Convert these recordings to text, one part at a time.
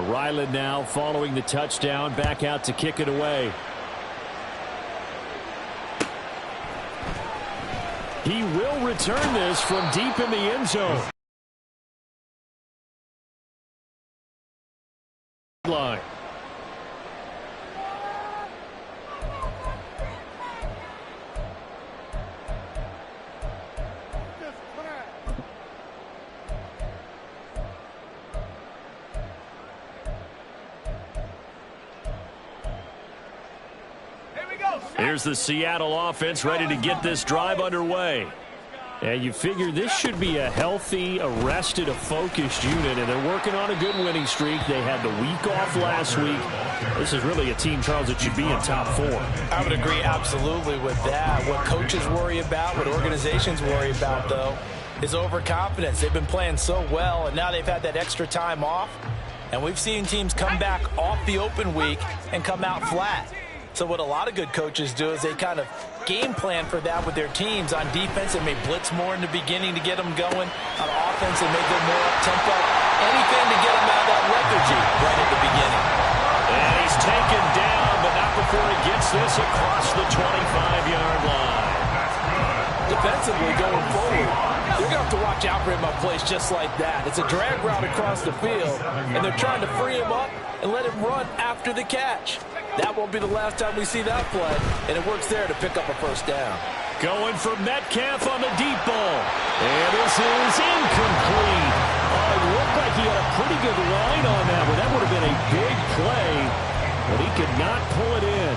Ryland now following the touchdown, back out to kick it away. He will return this from deep in the end zone. Line. Here's the Seattle offense ready to get this drive underway. And you figure this should be a healthy, arrested, a focused unit, and they're working on a good winning streak. They had the week off last week. This is really a team, Charles, that should be in top 4. I would agree absolutely with that. What coaches worry about, what organizations worry about, though, is overconfidence. They've been playing so well, and now they've had that extra time off. And we've seen teams come back off the open week and come out flat. So what a lot of good coaches do is they kind of game plan for that with their teams. On defense, they may blitz more in the beginning to get them going. On offense, they may go more up-tempo. Anything to get them out of that lethargy right at the beginning. And he's taken down, but not before he gets this across the 25-yard line. Defensively going forward, they're going to have to watch out for him on plays just like that. It's a drag route across the field, and they're trying to free him up and let him run after the catch. That won't be the last time we see that play, and it works there to pick up a first down. Going for Metcalf on the deep ball. And this is incomplete. Oh, it looked like he had a pretty good line on that, but that would have been a big play, but he could not pull it in.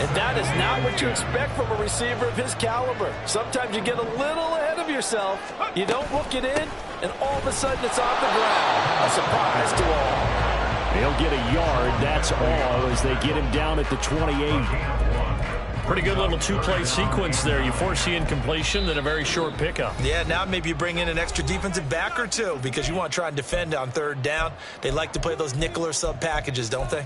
And that is not what you expect from a receiver of his caliber. Sometimes you get a little ahead of yourself. You don't look it in, and all of a sudden it's on the ground. A surprise to all. They'll get a yard, that's all, as they get him down at the 28. Pretty good little two-play sequence there. You force the incompletion, then a very short pickup. Yeah, now maybe you bring in an extra defensive back or two because you want to try and defend on third down. They like to play those nickel or sub packages, don't they?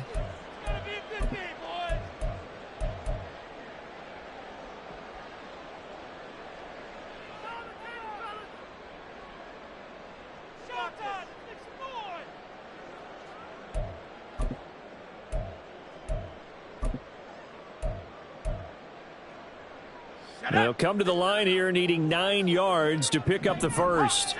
They'll come to the line here needing 9 yards to pick up the first.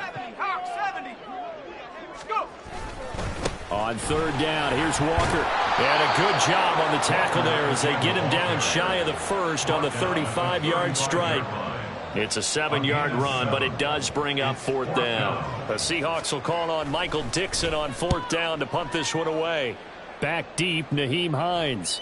On third down, here's Walker. And a good job on the tackle there as they get him down shy of the first on the 35-yard strike. It's a 7-yard run, but it does bring up fourth down. The Seahawks will call on Michael Dixon on fourth down to punt this one away. Back deep, Nyheim Hines.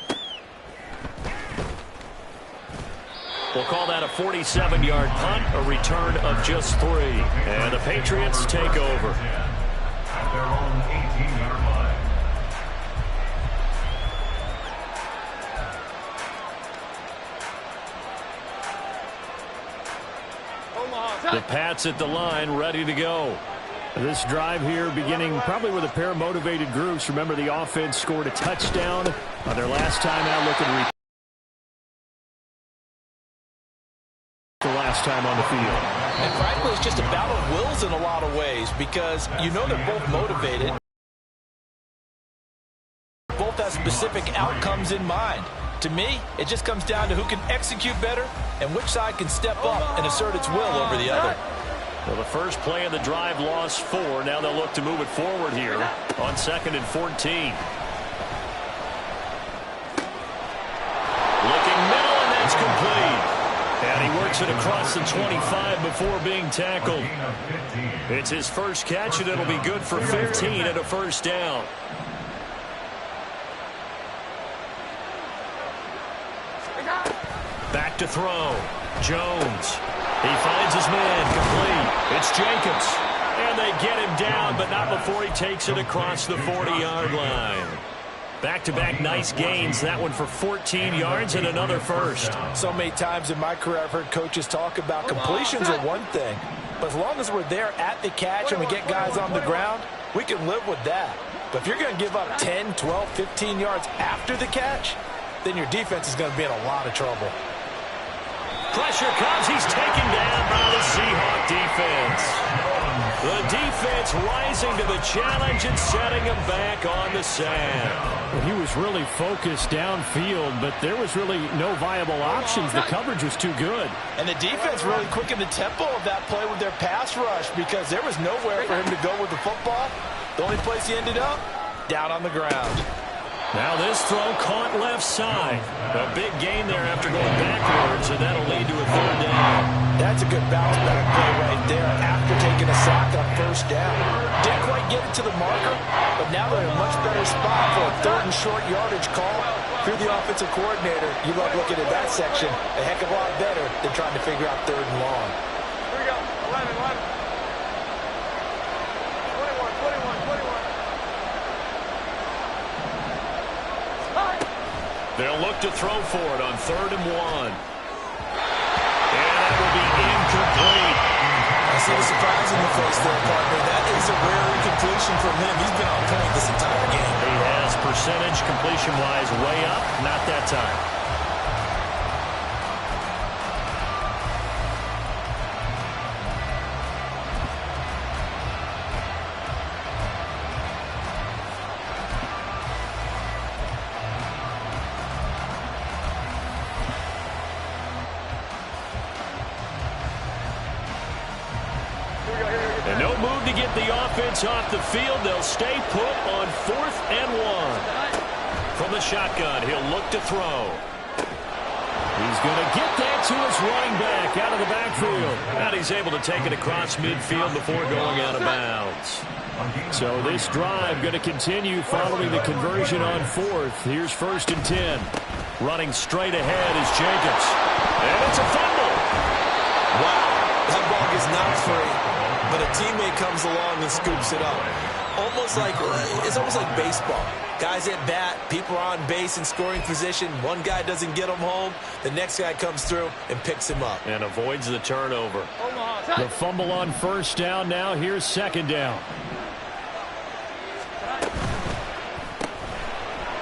We'll call that a 47-yard punt, a return of just 3. And the Patriots take over. At their own 18-yard line. The Pats at the line, ready to go. This drive here beginning probably with a pair of motivated groups. Remember, the offense scored a touchdown on their last time out looking the last time on the field. And frankly, it's just a battle of wills in a lot of ways because you know they're both motivated. Both have specific outcomes in mind. To me, it just comes down to who can execute better and which side can step up and assert its will over the other. Well, the first play of the drive lost 4. Now they'll look to move it forward here on 2nd and 14. Looking middle, and that's complete. And he works it across the 25 before being tackled. It's his first catch, and it'll be good for 15 and a first down. Back to throw. Jones. He finds his man. Complete. It's Jacobs. And they get him down, but not before he takes it across the 40-yard line. Back-to-back nice gains. That one for 14 yards and another first. So many times in my career I've heard coaches talk about completions are one thing. But as long as we're there at the catch and we get guys on the ground, we can live with that. But if you're going to give up 10, 12, 15 yards after the catch, then your defense is going to be in a lot of trouble. Pressure comes. He's taken down by the Seahawk defense. The defense rising to the challenge and setting him back on the sand. Well, he was really focused downfield, but there was really no viable options. The coverage was too good. And the defense really quickened the tempo of that play with their pass rush because there was nowhere for him to go with the football. The only place he ended up, down on the ground. Now this throw caught left side. A big gain there after going backwards, and that'll lead to a third down. That's a good bounce back play right there after taking a sack on first down. Didn't quite get it to the marker, but now they're in a much better spot for a third and short yardage call. If you're the offensive coordinator, you love looking at that section a heck of a lot better than trying to figure out third and long. Here we go. 11, 11. 21, 21, 21. They'll look to throw for it on 3rd and 1. And that will be incomplete. I see the surprise in the face there, partner. That is a rare incompletion from him. He's been on point this entire game. He has percentage completion-wise way up, not that time. And no move to get the offense off the field. They'll stay put on 4th and 1. From the shotgun, he'll look to throw. He's going to get that to his running back out of the backfield. And he's able to take it across midfield before going out of bounds. So this drive going to continue following the conversion on 4th. Here's 1st and 10. Running straight ahead is Jacobs. And it's a fumble. Wow, that ball gets knocked free, but a teammate comes along and scoops it up. It's almost like baseball. Guys at bat, people are on base in scoring position. One guy doesn't get him home. The next guy comes through and picks him up. And avoids the turnover. The fumble on 1st down now. Here's 2nd down.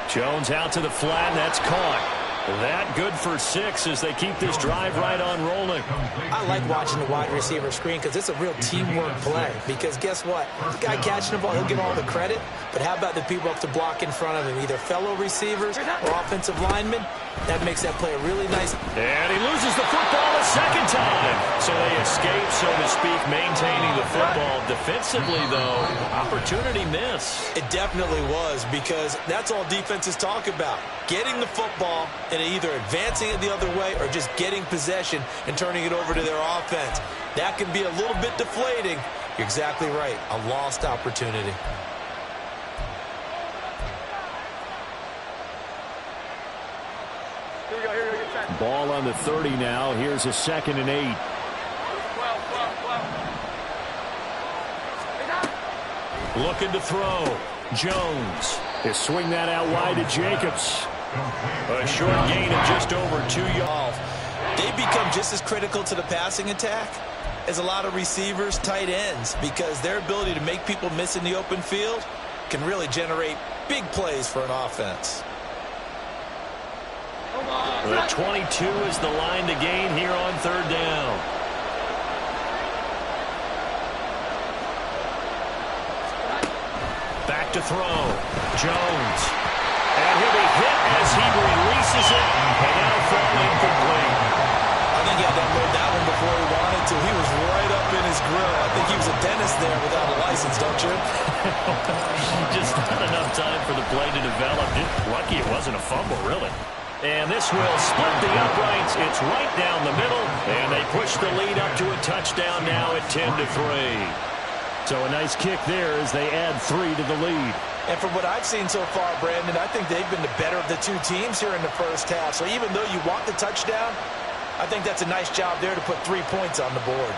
Jones out to the flat, and that's caught. That good for 6 as they keep this drive right on rolling. I like watching the wide receiver screen because it's a real teamwork play. Because guess what? The guy catching the ball, he'll get all the credit. But how about the people up to block in front of him, either fellow receivers or offensive linemen? That makes that play a really nice. And he loses the football a second time. So they escape, so to speak, maintaining the football. Defensively, though, opportunity miss. It definitely was, because that's all defenses talk about. Getting the football and either advancing it the other way or just getting possession and turning it over to their offense. That can be a little bit deflating. You're exactly right. A lost opportunity. Here we go. Get set. Ball on the 30 now. Here's a 2nd and 8. 12, 12, 12. Looking to throw. Jones. They swing that out wide to Jacobs. A short gain of just over 2 yards. They become just as critical to the passing attack as a lot of receivers, tight ends, because their ability to make people miss in the open field can really generate big plays for an offense. The 22 is the line to gain here on 3rd down. Back to throw. Jones. And he'll be hit as he releases it. And that'll fall incomplete. I think he had to unload that one before he wanted to. He was right up in his grill. I think he was a dentist there without a license, don't you? Just not enough time for the play to develop. Lucky it wasn't a fumble, really. And this will split the uprights. It's right down the middle. And they push the lead up to a touchdown now at 10-3. So a nice kick there as they add 3 to the lead. And from what I've seen so far, Brandon, I think they've been the better of the two teams here in the first half. So even though you want the touchdown, I think that's a nice job there to put 3 points on the board.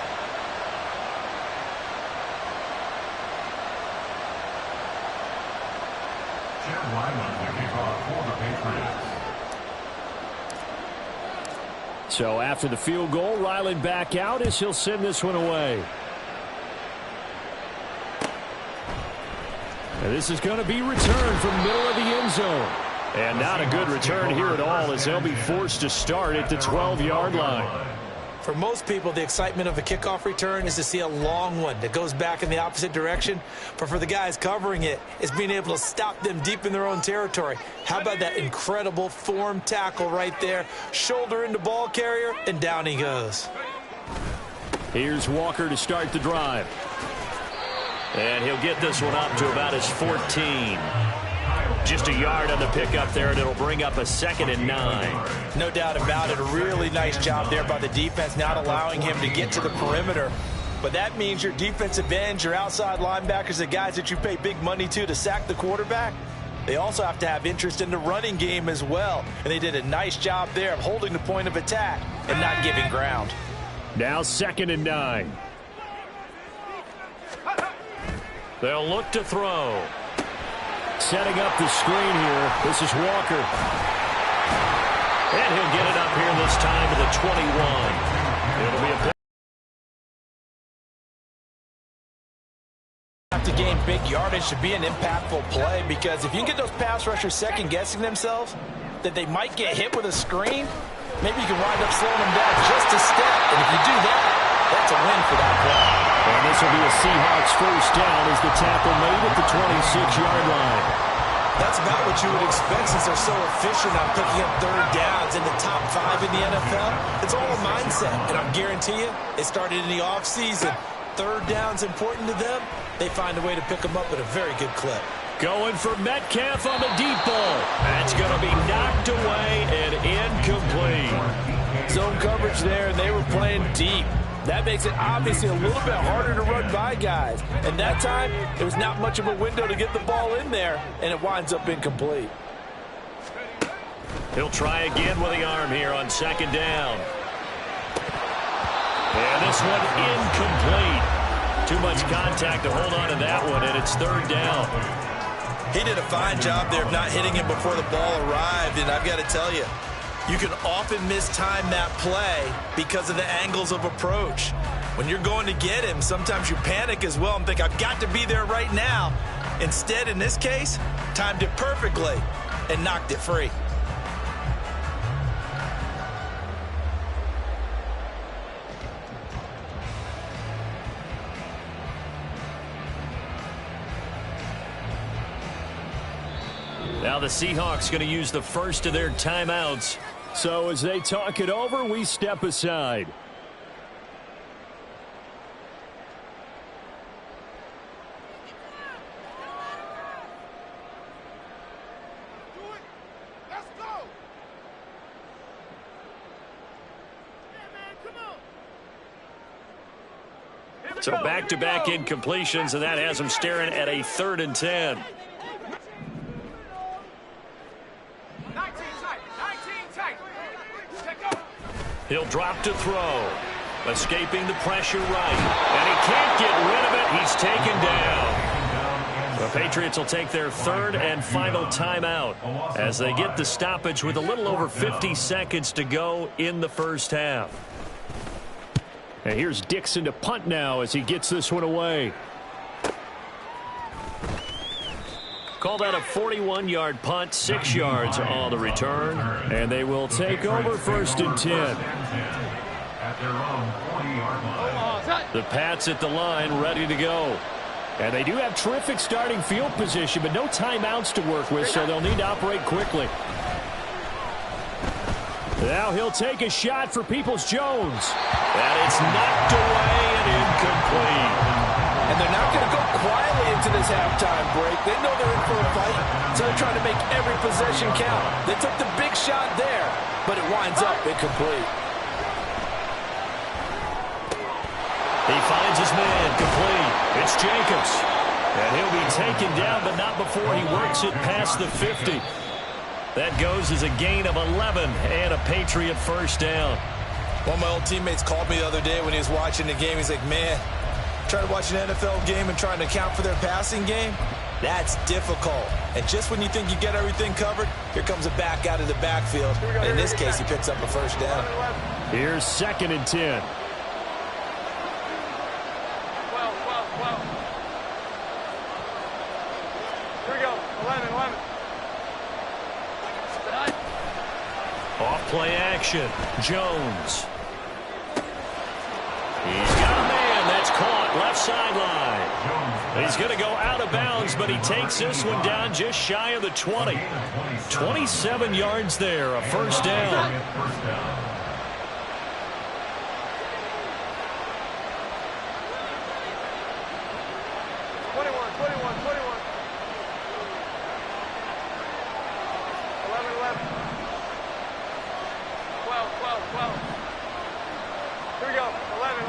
Chad Wyman to kick off for the Patriots. So after the field goal, Ryland back out as he'll send this one away. And this is going to be returned from the middle of the end zone. And not a good return here at all as they'll be forced to start at the 12-yard line. For most people, the excitement of a kickoff return is to see a long one that goes back in the opposite direction. But for the guys covering it, it's being able to stop them deep in their own territory. How about that incredible form tackle right there? Shoulder into ball carrier, and down he goes. Here's Walker to start the drive. And he'll get this one up to about his 14. Just a yard on the pickup there, and it'll bring up a 2nd and 9. No doubt about it. A really nice job there by the defense, not allowing him to get to the perimeter. But that means your defensive ends, your outside linebackers, the guys that you pay big money to sack the quarterback, they also have to have interest in the running game as well. And they did a nice job there of holding the point of attack and not giving ground. Now 2nd and 9. They'll look to throw. Setting up the screen here. This is Walker. And he'll get it up here this time to the 21. It'll be a have to gain big yardage to be an impactful play, because if you can get those pass rushers second-guessing themselves that they might get hit with a screen, maybe you can wind up slowing them down just a step. And if you do that, that's a win for that play. And this will be a Seahawks first down as the tackle made at the 26-yard line. That's about what you would expect since they're so efficient on picking up third downs in the top 5 in the NFL. It's all a mindset, and I guarantee you, it started in the offseason. Third down's important to them. They find a way to pick them up at a very good clip. Going for Metcalf on the deep ball. That's going to be knocked away and incomplete. Zone coverage there, and they were playing deep. That makes it obviously a little bit harder to run by guys. And that time, there was not much of a window to get the ball in there, and it winds up incomplete. He'll try again with the arm here on 2nd down. And this one incomplete. Too much contact to hold on to that one, and it's 3rd down. He did a fine job there of not hitting him before the ball arrived, and I've got to tell you, you can often mistime that play because of the angles of approach. When you're going to get him, sometimes you panic as well and think, I've got to be there right now. Instead, in this case, timed it perfectly and knocked it free. Now the Seahawks going to use the first of their timeouts. So as they talk it over, we step aside. So back-to-back incompletions, and that has them staring at a 3rd and 10. He'll drop to throw. Escaping the pressure right. And he can't get rid of it. He's taken down. The Patriots will take their 3rd and final timeout as they get the stoppage with a little over 50 seconds to go in the first half. And here's Dixon to punt now as he gets this one away. Call that a 41-yard punt, 6 yards on the return. And they will take over 1st and 10. The Pats at the line, ready to go. And they do have terrific starting field position, but no timeouts to work with, so they'll need to operate quickly. Now he'll take a shot for Peoples-Jones. And it's knocked away and incomplete. And they're not going to go quietly into this halftime break. They know they're in for a fight, so they're trying to make every possession count. They took the big shot there, but it winds up incomplete. He finds his man complete. It's Jacobs. And he'll be taken down, but not before he works it past the 50. That goes as a gain of 11 and a Patriot first down. One of my old teammates called me the other day when he was watching the game. He's like, man, trying to watch an NFL game and trying to account for their passing game, that's difficult. And just when you think you get everything covered, here comes a back out of the backfield. And in this case, he picks up a first down. Here's 2nd and 10. Here we go, 11. Off play action. Jones. He's got a man. That's caught. Left sideline. He's going to go out of bounds, but he takes this one down just shy of the 20. 27 yards there, a first down. 21. 11. 12. Here we go. 11.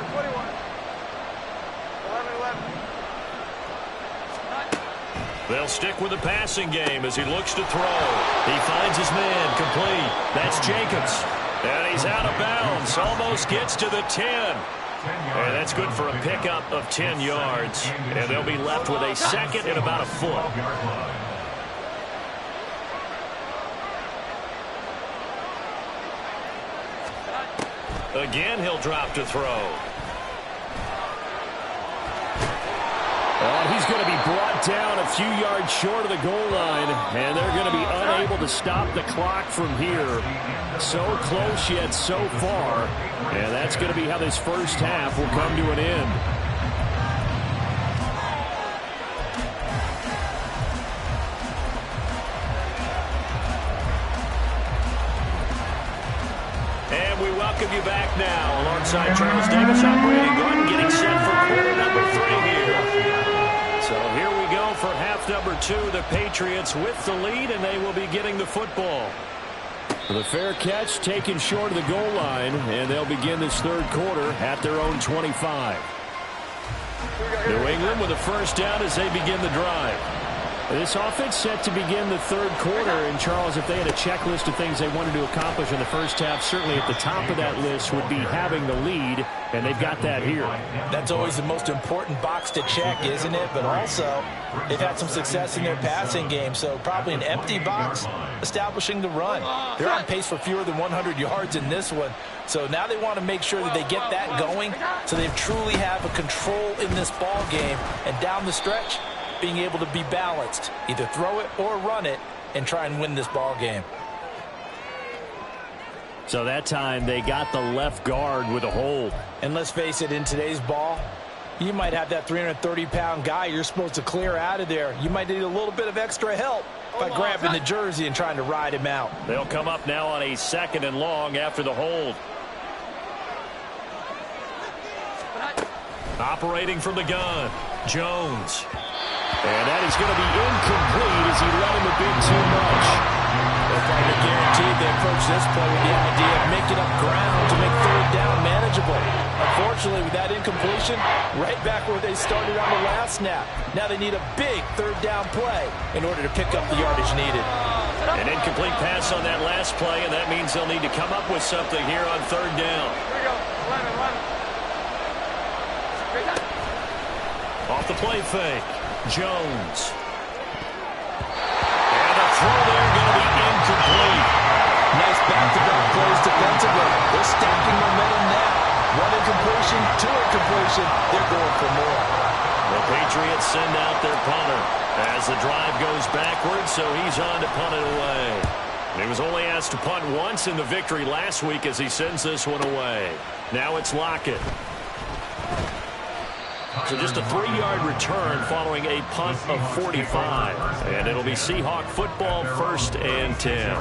21. 11. They'll stick with the passing game as he looks to throw. He finds his man complete. That's Jacobs. And he's out of bounds. Almost gets to the 10. And that's good for a pickup of 10 yards. And they'll be left with a second and about a foot. Again, he'll drop to throw. He's going to be brought down a few yards short of the goal line, and they're going to be unable to stop the clock from here. So close yet so far, and that's going to be how this first half will come to an end. And we welcome you back now. Alongside Charles Davis, I'm Brady Gordon, getting set for quarter number 3 here. So here we go for half number 2. The Patriots with the lead, and they will be getting the football. The fair catch taken short of the goal line, and they'll begin this third quarter at their own 25. New England with a first down as they begin the drive. This offense set to begin the third quarter, and Charles, if they had a checklist of things they wanted to accomplish in the first half, certainly at the top of that list would be having the lead, and they've got that here. That's always the most important box to check, isn't it? But also, they've had some success in their passing game, so probably an empty box establishing the run. They're on pace for fewer than 100 yards in this one, so now they want to make sure that they get that going so they truly have a control in this ball game, and down the stretch, being able to be balanced, either throw it or run it, and try and win this ball game. So that time they got the left guard with a hold. And let's face it, in today's ball, you might have that 330-pound guy you're supposed to clear out of there. You might need a little bit of extra help by grabbing the jersey and trying to ride him out. They'll come up now on a 2nd and long after the hold. Operating from the gun, Jones. And that is going to be incomplete as he let him a bit too much. They're probably guaranteed they approach this play with the idea of making up ground to make third down manageable. Unfortunately, with that incompletion, right back where they started on the last snap. Now they need a big third down play in order to pick up the yardage needed. An incomplete pass on that last play, and that means they'll need to come up with something here on third down. Here we go. 11. Off the play fake. Jones. And the throw there going to be incomplete. Nice back-to-back plays defensively. They're stacking momentum now. One incompletion, 2 incompletion. They're going for more. The Patriots send out their punter as the drive goes backwards, so he's on to punt it away. He was only asked to punt once in the victory last week as he sends this one away. Now it's Lockett. So just a 3-yard return following a punt of 45. And it'll be Seahawk football, 1st and 10.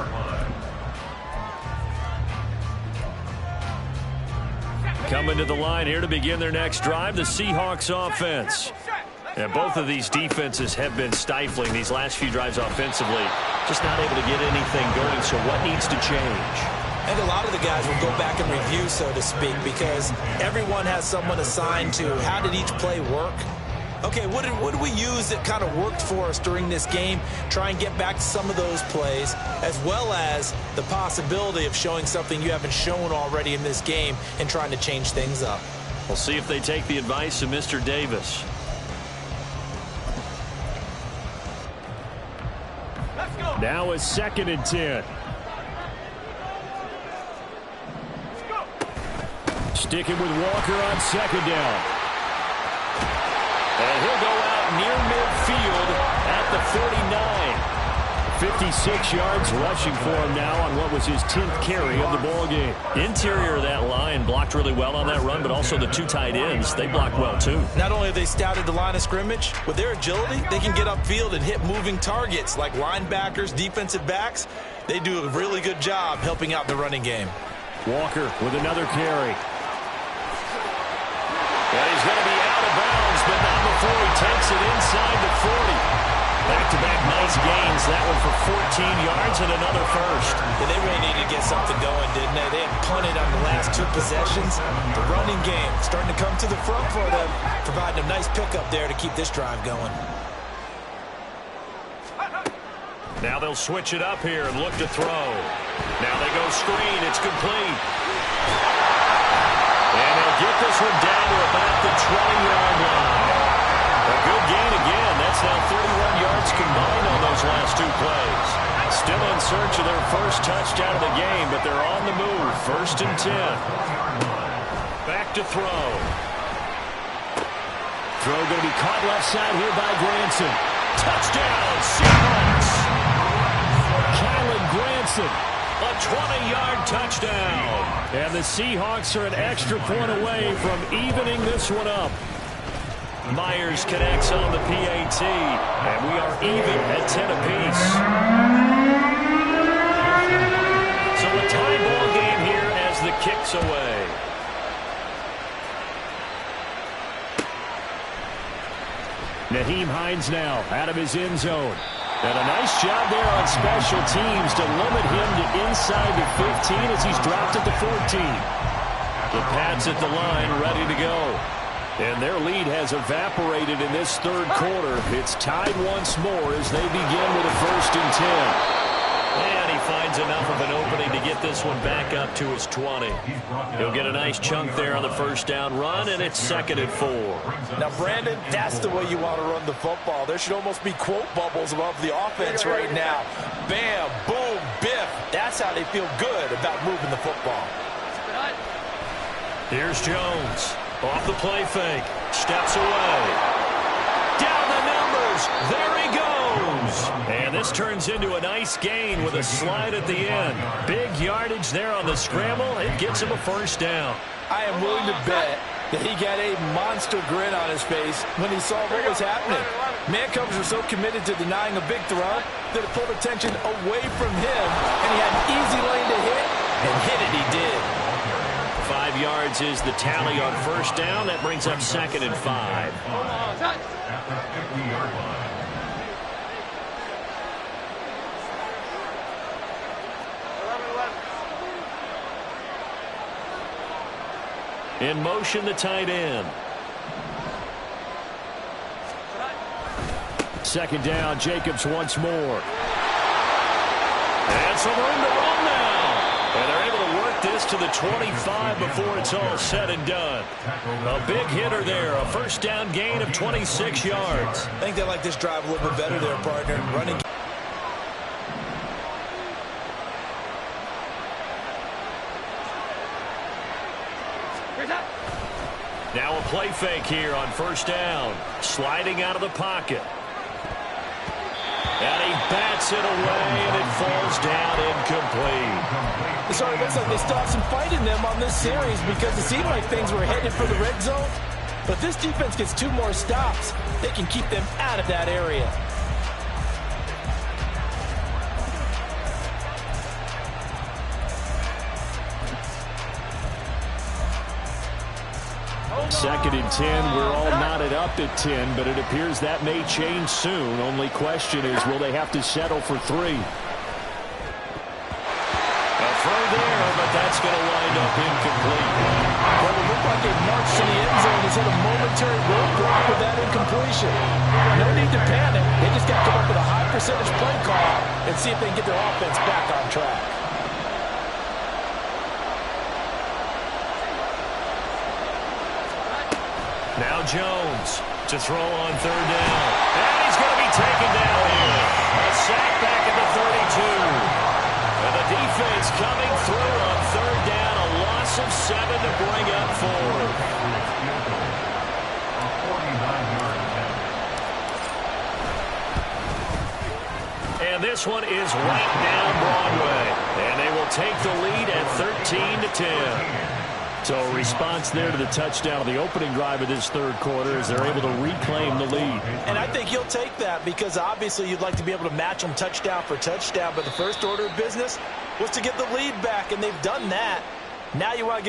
Coming to the line here to begin their next drive, the Seahawks offense. And both of these defenses have been stifling these last few drives offensively. Just not able to get anything going, so what needs to change? I think a lot of the guys will go back and review, so to speak, because everyone has someone assigned to how did each play work. Okay, what did we use that kind of worked for us during this game? Try and get back to some of those plays, as well as the possibility of showing something you haven't shown already in this game and trying to change things up. We'll see if they take the advice of Mr. Davis. Now it's 2nd and 10. Sticking with Walker on 2nd down. And he'll go out near midfield at the 49. 56 yards rushing for him now on what was his 10th carry of the ball game. Interior of that line blocked really well on that run, but also the two tight ends, they blocked well too. Not only have they scouted the line of scrimmage, with their agility, they can get upfield and hit moving targets like linebackers, defensive backs. They do a really good job helping out the running game. Walker with another carry. And he's going to be out of bounds, but not before he takes it inside the 40. Back-to-back nice gains. That one for 14 yards and another first. Yeah, they really needed to get something going, didn't they? They had punted on the last two possessions. The running game starting to come to the front for them, providing a nice pickup there to keep this drive going. Now they'll switch it up here and look to throw. Now they go screen. It's complete. And they'll get this one down to about the 20-yard line. A good gain again. That's now 31 yards combined on those last two plays. Still in search of their first touchdown of the game, but they're on the move. 1st and 10. Back to throw. Throw going to be caught left side here by Granson. Touchdown, Seahawks. Kylen Granson. A 20-yard touchdown. And the Seahawks are an extra point away from evening this one up. Myers connects on the PAT, and we are even at 10 apiece. So a tie ball game here as the kick's away. Nyheim Hines now out of his end zone. And a nice job there on special teams to limit him to inside the 15 as he's dropped at the 14. The Pats at the line ready to go. And their lead has evaporated in this third quarter. It's tied once more as they begin with a 1st and 10. And he finds enough of an opening to get this one back up to his 20. He'll get a nice chunk there on the first down run, and it's 2nd and 4. Now, Brandon, that's the way you want to run the football. There should almost be quote bubbles above the offense right now. Bam, boom, biff. That's how they feel good about moving the football. Here's Jones. Off the play fake. Steps away. Down the numbers. There he goes. And this turns into a nice gain with a slide at the end. Big yardage there on the scramble. It gets him a first down. I am willing to bet that he got a monster grin on his face when he saw what was happening. Mancombs were so committed to denying a big throw that it pulled attention away from him, and he had an easy lane to hit, and hit it he did. 5 yards is the tally on first down. That brings up 2nd and 5. In motion, the tight end. 2nd down, Jacobs once more. And some room to run now. And they're able to work this to the 25 before it's all said and done. A big hitter there. A first down gain of 26 yards. I think they like this drive a little bit better there, partner. Running. Now a play fake here on first down. Sliding out of the pocket. And he bats it away, and it falls down incomplete. So it looks like they still have some fight in them on this series because it seemed like things were headed for the red zone. But if this defense gets 2 more stops, they can keep them out of that area. Second and 10. We're all knotted up at 10, but it appears that may change soon. Only question is, will they have to settle for 3? A throw there, but that's going to wind up incomplete. Well, it looked like they marched to the end zone and hit a momentary roadblock with that incompletion. No need to panic. They just got to come up with a high percentage play call and see if they can get their offense back on track. Now Jones to throw on third down. And he's going to be taken down here. A sack back at the 32. And the defense coming through on third down. A loss of 7 to bring up 4. And And this one is right down Broadway. And they will take the lead at 13-10. So a response there to the touchdown on the opening drive of this third quarter as they're able to reclaim the lead. And I think you'll take that because obviously you'd like to be able to match them touchdown for touchdown. But the first order of business was to get the lead back, and they've done that. Now you want to get